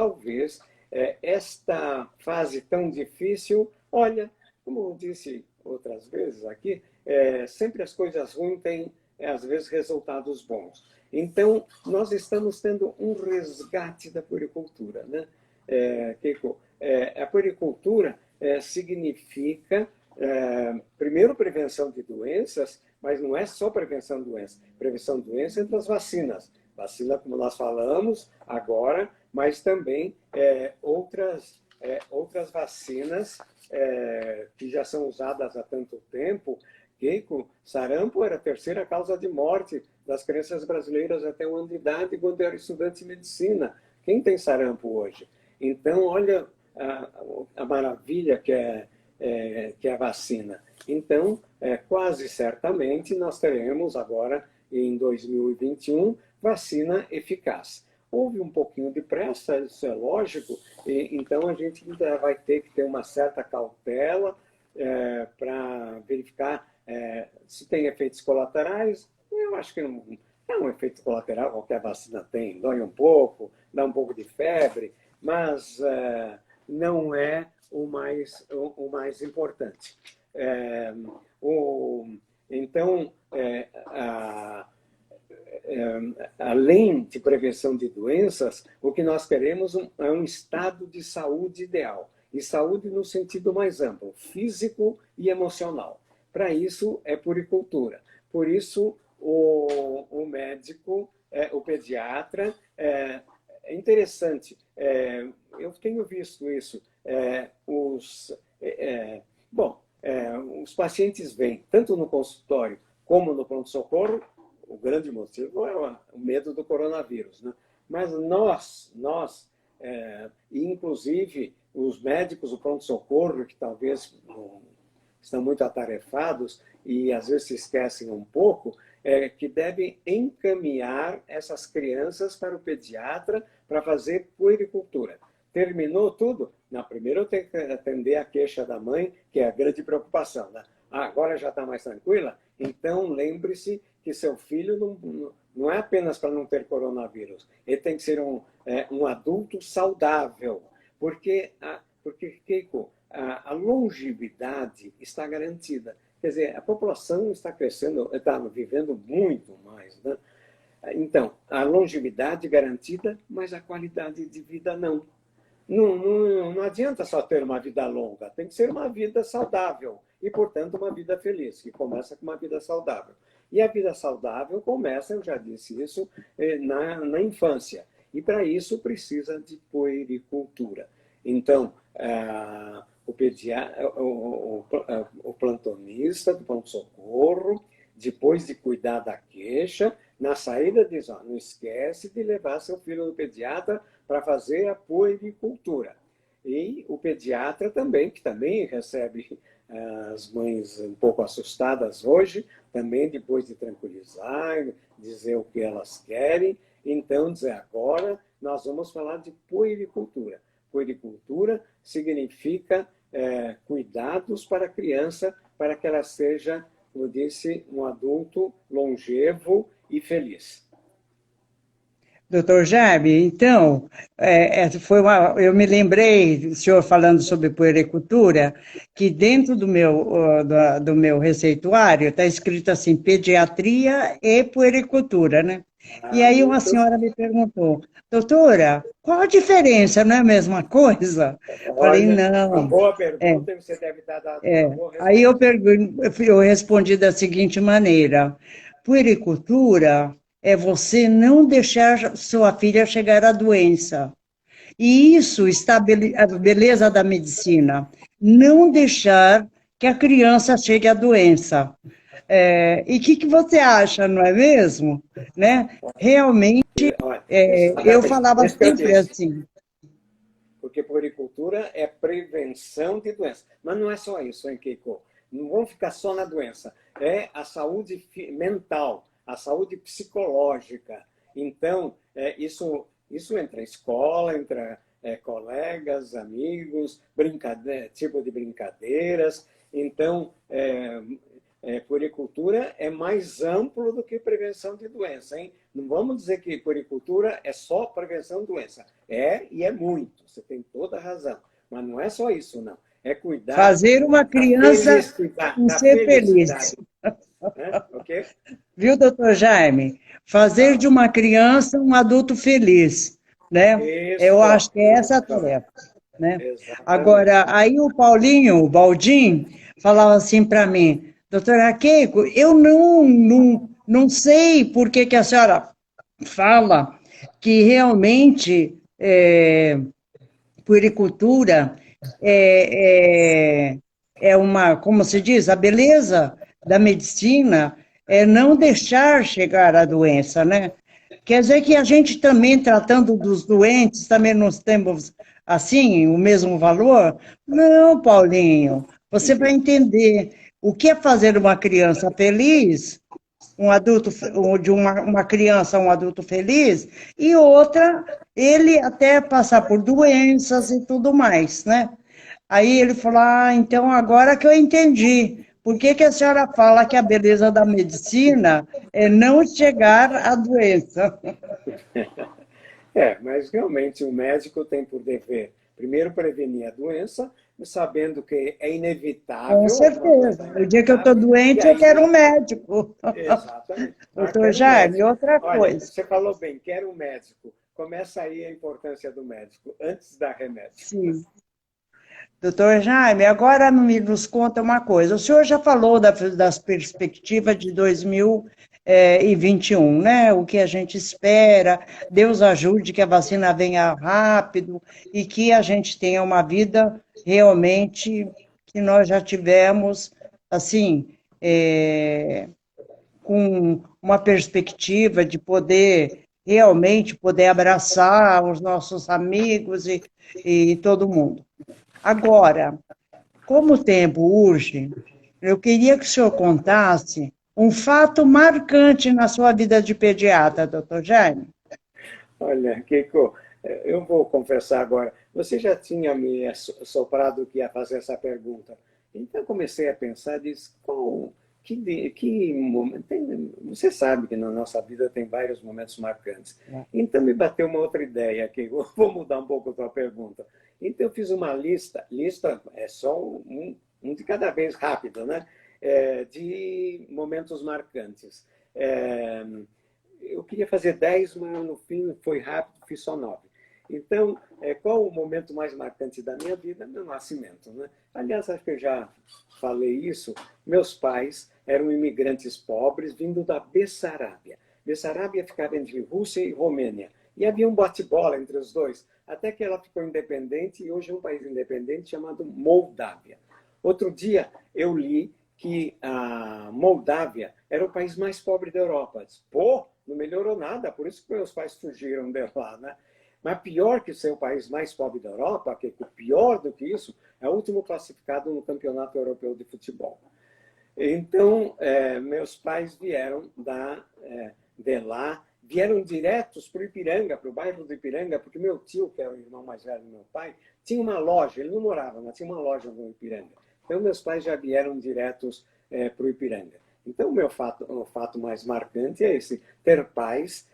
esta fase tão difícil, olha, como eu disse outras vezes aqui, sempre as coisas ruins têm, às vezes, resultados bons. Então, nós estamos tendo um resgate da puericultura, né? Keiko, a puericultura significa, primeiro, prevenção de doenças, mas não é só prevenção de doenças. Prevenção de doenças entre as vacinas. Vacina, como nós falamos agora, mas também outras vacinas que já são usadas há tanto tempo. Keiko, sarampo era a terceira causa de morte das crianças brasileiras até o ano de idade, quando eu era estudante de medicina. Quem tem sarampo hoje? Então, olha a maravilha que é a vacina. Então, quase certamente, nós teremos agora, em 2021, vacina eficaz. Houve um pouquinho de pressa, isso é lógico, então a gente ainda vai ter que ter uma certa cautela para verificar se tem efeitos colaterais. Eu acho que não é um efeito colateral, qualquer vacina tem, dói um pouco, dá um pouco de febre, mas não é o mais importante. Então, além de prevenção de doenças, o que nós queremos é um estado de saúde ideal. E saúde no sentido mais amplo, físico e emocional. Para isso, é puericultura. Por isso, o médico, o pediatra, é interessante. Eu tenho visto isso. Os pacientes vêm, tanto no consultório como no pronto-socorro. O grande motivo é o medo do coronavírus, né? Mas nós, inclusive os médicos do pronto-socorro, que talvez estão muito atarefados e às vezes se esquecem um pouco, que devem encaminhar essas crianças para o pediatra para fazer puericultura. Terminou tudo? Na primeira eu tenho que atender a queixa da mãe, que é a grande preocupação, né? Agora já está mais tranquila? Então lembre-se que seu filho não é apenas para não ter coronavírus, ele tem que ser um adulto saudável, porque Keiko, a longevidade está garantida. Quer dizer, a população está crescendo, está vivendo muito mais, né? Então, a longevidade garantida, mas a qualidade de vida não. Não adianta só ter uma vida longa, tem que ser uma vida saudável e, portanto, uma vida feliz, que começa com uma vida saudável. E a vida saudável começa, eu já disse isso, na infância. E, para isso, precisa de puericultura. Então, o plantonista do pronto-socorro, depois de cuidar da queixa, na saída diz, não esquece de levar seu filho no pediatra para fazer a puericultura. E o pediatra também, que também recebe as mães um pouco assustadas hoje, também depois de tranquilizar, dizer o que elas querem. Então, dizer, agora nós vamos falar de puericultura. Puericultura significa cuidados para a criança, para que ela seja, como eu disse, um adulto longevo e feliz. Doutor Jaime, então, eu me lembrei, o senhor falando sobre puericultura, que dentro do meu receituário está escrito assim, pediatria e puericultura, né? E aí uma senhora me perguntou, doutora, qual a diferença, não é a mesma coisa? Falei, não. Uma boa pergunta, você deve estar dando uma boa resposta. Aí eu respondi da seguinte maneira, puericultura é você não deixar sua filha chegar à doença. E isso está a beleza da medicina, não deixar que a criança chegue à doença. E o que você acha, não é mesmo? Né? Realmente, eu falava sempre assim. Porque puericultura é prevenção de doença. Mas não é só isso, hein, Keiko? Não vamos ficar só na doença. É a saúde mental, a saúde psicológica. Então, isso entra escola, entra colegas, amigos, tipo de brincadeiras. Então, puericultura é mais amplo do que prevenção de doença, hein? Não vamos dizer que puericultura é só prevenção de doença. E é muito, você tem toda a razão. Mas não é só isso, não. É cuidar Fazer uma criança ser feliz. Okay? Viu, doutor Jaime? Fazer de uma criança um adulto feliz, né? Eu acho que é essa a tarefa, né? Agora, aí o Paulinho, o Baldim, falava assim para mim, doutora Keiko, eu não sei por que a senhora fala que realmente puericultura é uma, como se diz, a beleza da medicina é não deixar chegar a doença, né? Quer dizer que a gente também, tratando dos doentes, também nós temos, assim, o mesmo valor? Não, Paulinho, você vai entender o que é fazer uma criança feliz, um adulto, de uma criança, um adulto feliz, e outra, ele até passar por doenças e tudo mais, né? Aí ele falou, então agora que eu entendi, por que a senhora fala que a beleza da medicina é não chegar à doença? Mas realmente o médico tem por dever, primeiro, prevenir a doença, sabendo que é inevitável. Com certeza. O dia que eu estou doente, eu quero um médico. Exatamente. Doutor Jaime, outra coisa. Olha, você falou bem, quero um médico. Começa aí a importância do médico, antes da remédio. Sim. Doutor Jaime, agora nos conta uma coisa. O senhor já falou das perspectivas de 2021, né? O que a gente espera, Deus ajude que a vacina venha rápido e que a gente tenha uma vida realmente que nós já tivemos, assim, com uma perspectiva de poder realmente poder abraçar os nossos amigos e todo mundo. Agora, como o tempo urge, eu queria que o senhor contasse um fato marcante na sua vida de pediatra, doutor Jaime. Olha, Keiko, eu vou confessar agora, você já tinha me soprado que ia fazer essa pergunta. Então, comecei a pensar, disse, que momento... Você sabe que na nossa vida tem vários momentos marcantes. Então, me bateu uma outra ideia aqui, eu vou mudar um pouco a tua pergunta. Então, eu fiz uma lista é só um de cada vez, rápido, né? De momentos marcantes. Eu queria fazer 10, mas no fim foi rápido, fiz só 9. Então, qual o momento mais marcante da minha vida? Meu nascimento, né? Aliás, acho que eu já falei isso. Meus pais eram imigrantes pobres vindo da Bessarábia. Bessarábia ficava entre Rússia e Romênia. E havia um bate-bola entre os dois, até que ela ficou independente e hoje é um país independente chamado Moldávia. Outro dia eu li que a Moldávia era o país mais pobre da Europa. Disse, não melhorou nada, por isso que meus pais fugiram de lá, né? Mas pior que ser o país mais pobre da Europa, que pior do que isso, é o último classificado no Campeonato Europeu de Futebol. Então, meus pais vieram de lá, vieram diretos para o Ipiranga, para o bairro do Ipiranga, porque meu tio, que era o irmão mais velho do meu pai, tinha uma loja, ele não morava, mas tinha uma loja no Ipiranga. Então, meus pais já vieram diretos para o Ipiranga. Então, o fato mais marcante é esse, ter pais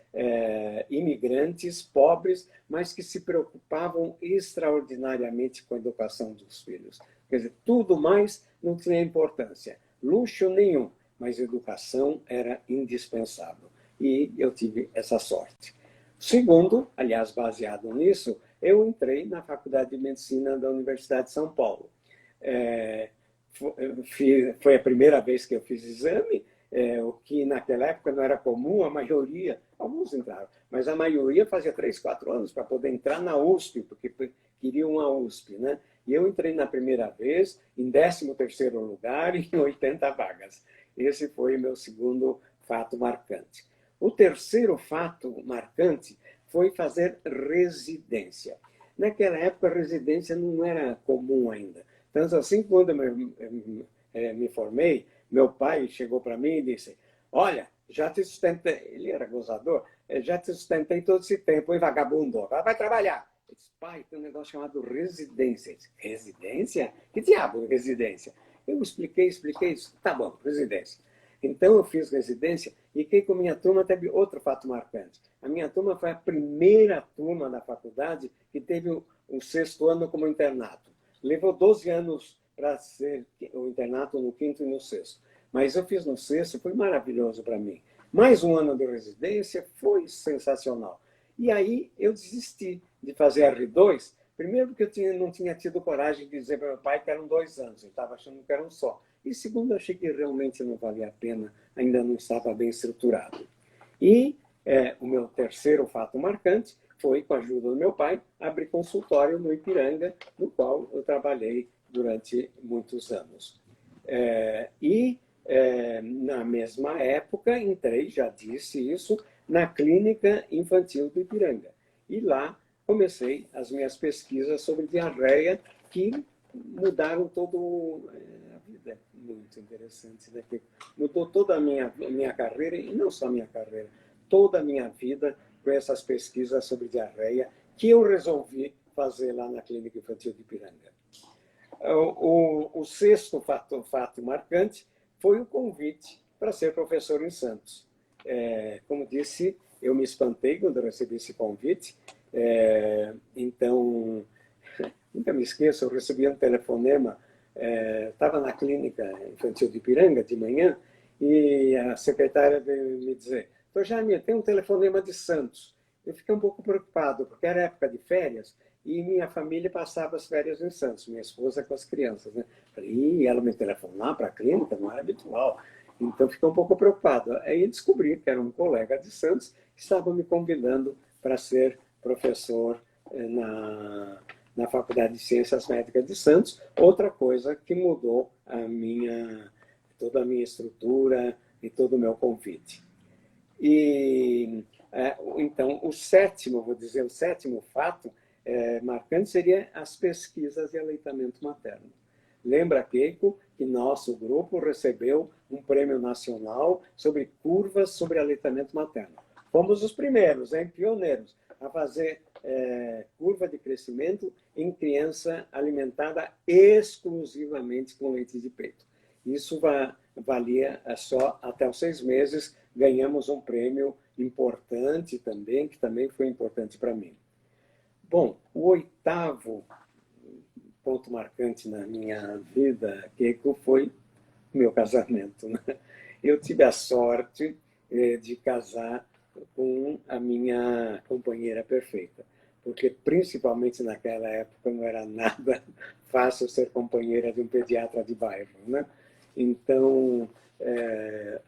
imigrantes, pobres, mas que se preocupavam extraordinariamente com a educação dos filhos. Quer dizer, tudo mais não tinha importância, luxo nenhum, mas educação era indispensável. E eu tive essa sorte. Segundo, aliás, baseado nisso, eu entrei na Faculdade de Medicina da Universidade de São Paulo. Foi a primeira vez que eu fiz exame, o que naquela época não era comum, a maioria, alguns entraram, mas a maioria fazia 3, 4 anos para poder entrar na USP, porque queriam a USP, né? E eu entrei na primeira vez, em 13º lugar, em 80 vagas. Esse foi o meu segundo fato marcante. O terceiro fato marcante foi fazer residência. Naquela época, a residência não era comum ainda. Tanto assim, quando eu me formei, meu pai chegou para mim e disse, olha, já te sustentei, ele era gozador, já te sustentei todo esse tempo, hein, vagabundo, agora vai trabalhar. Eu disse, pai, tem um negócio chamado residência. Eu disse, residência? Que diabo de residência? Eu expliquei, tá bom, residência. Então eu fiz residência e que com a minha turma teve outro fato marcante. A minha turma foi a primeira turma da faculdade que teve o 6º ano como internato. Levou 12 anos para ser o internato no 5º e no 6º. Mas eu fiz no 6º, foi maravilhoso para mim. Mais um ano de residência foi sensacional. E aí eu desisti de fazer R2, primeiro porque eu não tinha tido coragem de dizer para meu pai que eram 2 anos, eu estava achando que eram só. E segundo, eu achei que realmente não valia a pena, ainda não estava bem estruturado. E o meu terceiro fato marcante foi, com a ajuda do meu pai, abrir consultório no Ipiranga, no qual eu trabalhei durante muitos anos. Na mesma época, entrei, já disse isso, na Clínica Infantil do Ipiranga. E lá comecei as minhas pesquisas sobre diarreia, que mudaram todo a vida. Muito interessante, né? Mudou toda a minha carreira, e não só a minha carreira, toda a minha vida com essas pesquisas sobre diarreia, que eu resolvi fazer lá na Clínica Infantil de Ipiranga. O 6º fato marcante foi o convite para ser professor em Santos. Como disse, eu me espantei quando eu recebi esse convite. Então, nunca me esqueço, eu recebi um telefonema, estava na Clínica Infantil de Ipiranga de manhã, e a secretária veio me dizer, doutor Jaime, tem um telefonema de Santos. Eu fiquei um pouco preocupado, porque era época de férias, e minha família passava as férias em Santos, minha esposa com as crianças, né? Falei, ela me telefonar para a clínica, não era habitual. Então, fiquei um pouco preocupado. Aí descobri que era um colega de Santos que estava me convidando para ser professor na Faculdade de Ciências Médicas de Santos. Outra coisa que mudou toda a minha estrutura e todo o meu convite. Então, o sétimo fato marcante seria as pesquisas de aleitamento materno. Lembra, Keiko, que nosso grupo recebeu um prêmio nacional sobre curvas sobre aleitamento materno. Fomos os primeiros, pioneiros, a fazer curva de crescimento em criança alimentada exclusivamente com leite de peito. Isso valia só até os 6 meses. Ganhamos um prêmio importante também, que também foi importante para mim. Bom, o 8º ponto marcante na minha vida, Keiko, foi o meu casamento, né? Eu tive a sorte de casar com a minha companheira perfeita, porque principalmente naquela época não era nada fácil ser companheira de um pediatra de bairro, né? Então,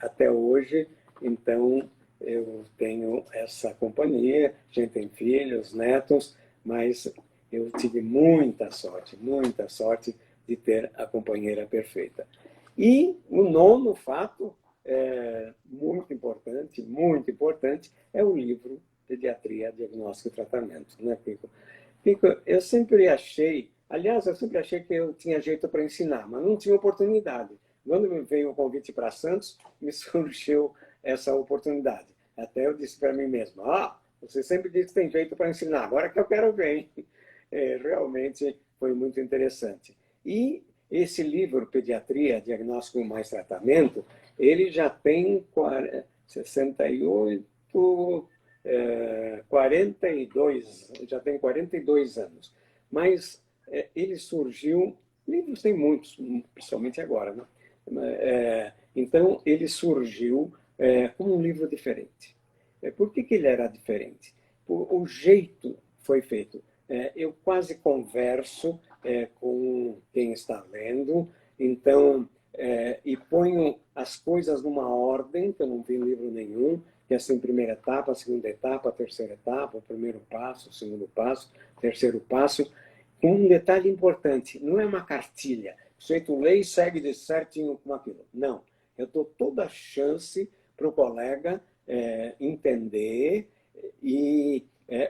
até hoje, então, eu tenho essa companhia, a gente tem filhos, netos, mas eu tive muita sorte de ter a companheira perfeita. E o 9º fato, muito importante, é o livro Pediatria, Diagnóstico e Tratamento, né, Pico? Pico, eu sempre achei que eu tinha jeito para ensinar, mas não tinha oportunidade. Quando me veio o convite para Santos, me surgiu essa oportunidade. Até eu disse para mim mesmo, você sempre disse que tem jeito para ensinar, agora que eu quero ver. Realmente foi muito interessante. E esse livro, Pediatria, Diagnóstico mais Tratamento, ele já tem 42 anos. Mas ele surgiu, livros tem muitos, principalmente agora, né? Então, ele surgiu como um livro diferente. Por que ele era diferente? O jeito foi feito. Eu quase converso com quem está lendo, então, e ponho as coisas numa ordem, que eu não vi em livro nenhum, que é assim, primeira etapa, segunda etapa, terceira etapa, o primeiro passo, o segundo passo, terceiro passo, com um detalhe importante, não é uma cartilha, o sujeito lê e segue de certinho com aquilo. Não, eu dou toda a chance para o colega entender e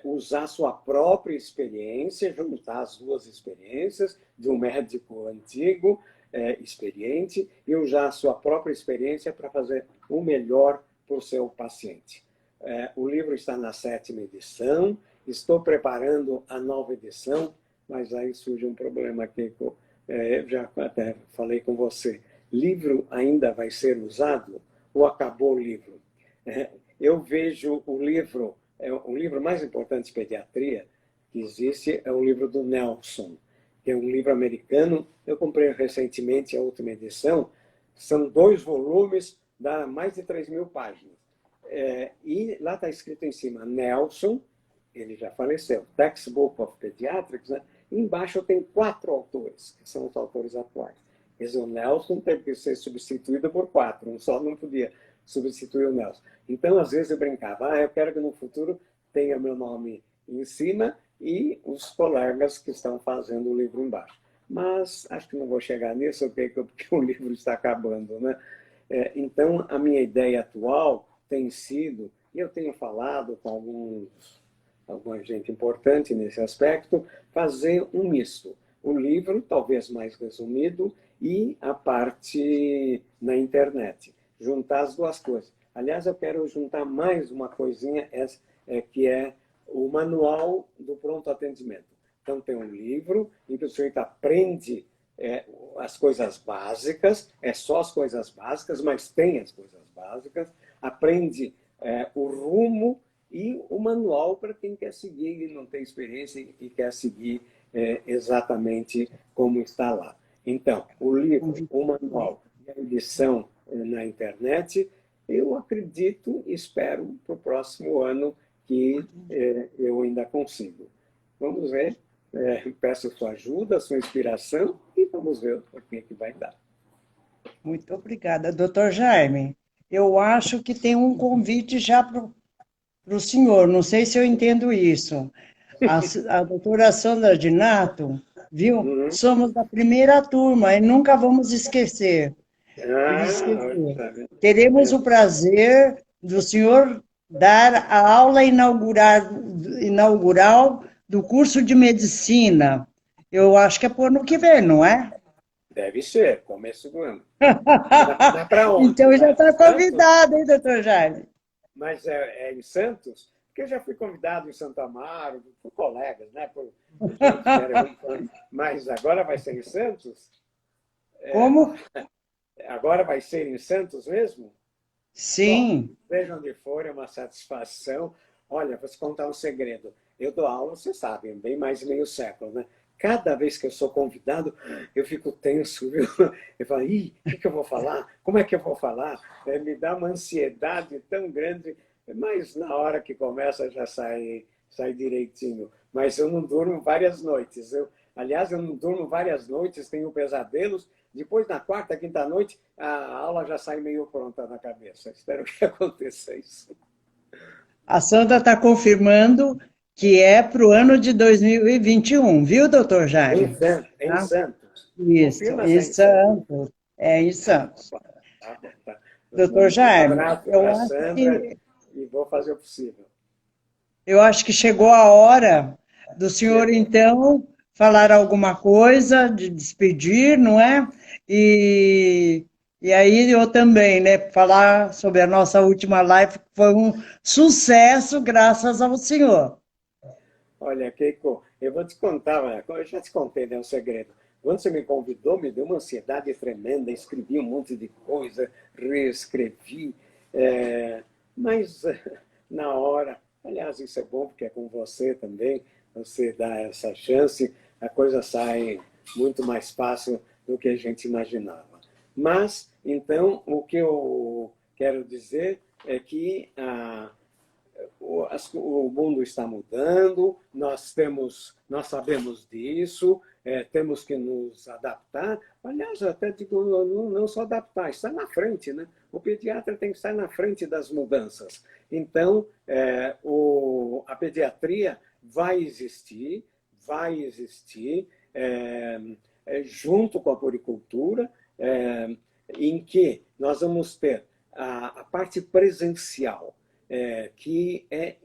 usar sua própria experiência, juntar as duas experiências de um médico antigo, experiente, e usar a sua própria experiência para fazer o melhor para o seu paciente. O livro está na 7ª edição, estou preparando a 9ª edição, mas aí surge um problema aqui, eu já até falei com você. Livro ainda vai ser usado ou acabou o livro? Eu vejo o livro mais importante de pediatria que existe é o livro do Nelson, que é um livro americano. Eu comprei recentemente a última edição. São 2 volumes, dá mais de 3.000 páginas. E lá está escrito em cima, Nelson, ele já faleceu, Textbook of Pediatrics, né? E embaixo tem 4 autores, que são os autores atuais. Quer dizer, o Nelson teve que ser substituído por 4, um só não podia substituir o Nelson. Então, às vezes eu brincava, eu quero que no futuro tenha meu nome em cima e os colegas que estão fazendo o livro embaixo. Mas acho que não vou chegar nisso, porque o livro está acabando, né? Então, a minha ideia atual tem sido, e eu tenho falado com alguma gente importante nesse aspecto, fazer um misto. O livro, talvez mais resumido, e a parte na internet. Juntar as 2 coisas. Aliás, eu quero juntar mais uma coisinha, que é o manual do pronto atendimento. Então, tem um livro em que o sujeito aprende as coisas básicas, só as coisas básicas, mas tem as coisas básicas, aprende o rumo e o manual para quem quer seguir e não tem experiência e quer seguir exatamente como está lá. Então, o livro, o manual e a edição na internet, eu acredito e espero para o próximo ano que eu ainda consigo. Vamos ver. Peço sua ajuda, sua inspiração e vamos ver o que vai dar. Muito obrigada. Doutor Jaime, eu acho que tem um convite já para o senhor, não sei se eu entendo isso. A doutora Sandra Dinato, viu? Uhum. Somos da primeira turma e nunca vamos esquecer. Teremos o prazer do senhor dar a aula inaugural do curso de medicina. Eu acho que é para o ano que vem, não é? Deve ser, começo do ano. Dá para onde? Então já está convidado, hein, doutor Jaime? Mas é em Santos? Porque eu já fui convidado em Santo Amaro, por colegas, né? Por gente que era mas agora vai ser em Santos? Como? Agora vai ser em Santos mesmo? Sim. Bom, seja onde for, é uma satisfação. Olha, vou te contar um segredo. Eu dou aula, vocês sabem, bem mais de meio século, né? Cada vez que eu sou convidado, eu fico tenso, viu? Eu falo, o que eu vou falar? Como é que eu vou falar? Me dá uma ansiedade tão grande, mas na hora que começa já sai direitinho. Mas eu não durmo várias noites. Aliás, eu não durmo várias noites, tenho pesadelos. Depois, na 4ª, 5ª noite, a aula já sai meio pronta na cabeça. Espero que aconteça isso. A Sandra está confirmando que é para o ano de 2021, viu, doutor Jaime? Em Santos. Isso, em Santos. É em Santos. Tá bom, tá. Doutor Jaime, Um abraço para a Sandra e vou fazer o possível. Eu acho que chegou a hora do senhor, então, falar alguma coisa, de despedir, não é? E aí eu também, né, falar sobre a nossa última live, que foi um sucesso, graças ao senhor. Olha, Keiko, eu vou te contar, eu já te contei, né, um segredo. Quando você me convidou, me deu uma ansiedade tremenda, escrevi um monte de coisa, reescrevi, mas na hora, aliás, isso é bom porque é com você também, você dá essa chance, a coisa sai muito mais fácil do que a gente imaginava. Mas, então, o que eu quero dizer é que o mundo está mudando, nós sabemos disso, temos que nos adaptar. Aliás, até digo, não só adaptar, estar na frente, né? O pediatra tem que estar na frente das mudanças. Então, a pediatria vai existir junto com a poricultura, em que nós vamos ter a parte presencial, que é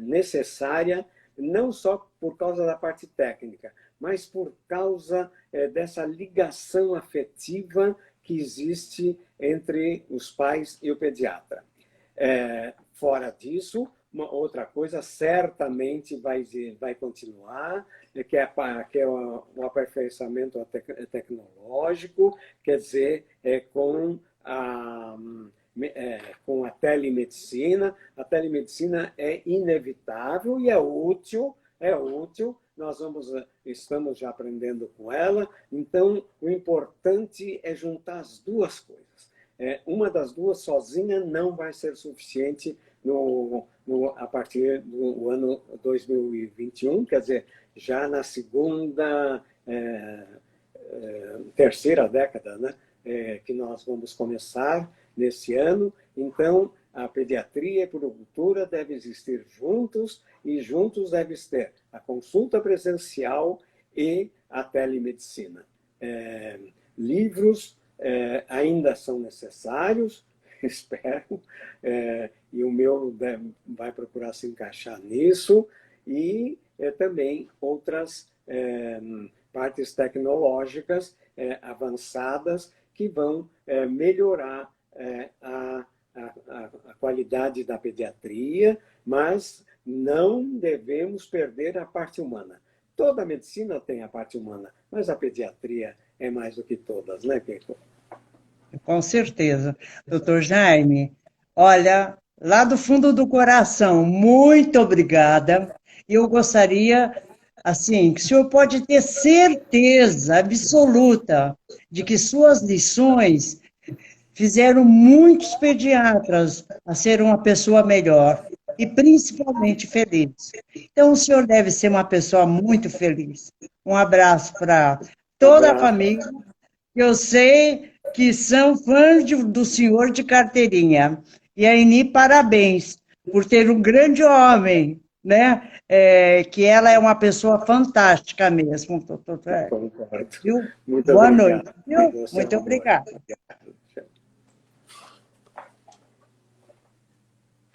necessária não só por causa da parte técnica, mas por causa dessa ligação afetiva que existe entre os pais e o pediatra. Fora disso, uma outra coisa certamente vai continuar, que é o aperfeiçoamento tecnológico, quer dizer, com a telemedicina. A telemedicina é inevitável e é útil, nós estamos já aprendendo com ela, então o importante é juntar as duas coisas. Uma das duas sozinha não vai ser suficiente a partir do ano 2021, quer dizer, já na terceira década, né, que nós vamos começar nesse ano. Então, a pediatria e a puericultura devem existir juntos, e juntos deve ter a consulta presencial e a telemedicina. Livros ainda são necessários, espero, e o meu vai procurar se encaixar nisso, e também outras partes tecnológicas avançadas que vão melhorar a qualidade da pediatria, mas não devemos perder a parte humana. Toda a medicina tem a parte humana, mas a pediatria é mais do que todas, né, Keiko? Com certeza. Doutor Jaime, olha, lá do fundo do coração, muito obrigada. Eu gostaria, assim, que o senhor pode ter certeza absoluta de que suas lições fizeram muitos pediatras a ser uma pessoa melhor e principalmente feliz. Então, o senhor deve ser uma pessoa muito feliz. Um abraço para toda a família. Eu sei que são fãs do senhor de carteirinha. E a Eni, parabéns por ter um grande homem, né? Que ela é uma pessoa fantástica mesmo, doutor. Concordo. Viu? Muito Boa obrigado. noite. Viu? Muito obrigada.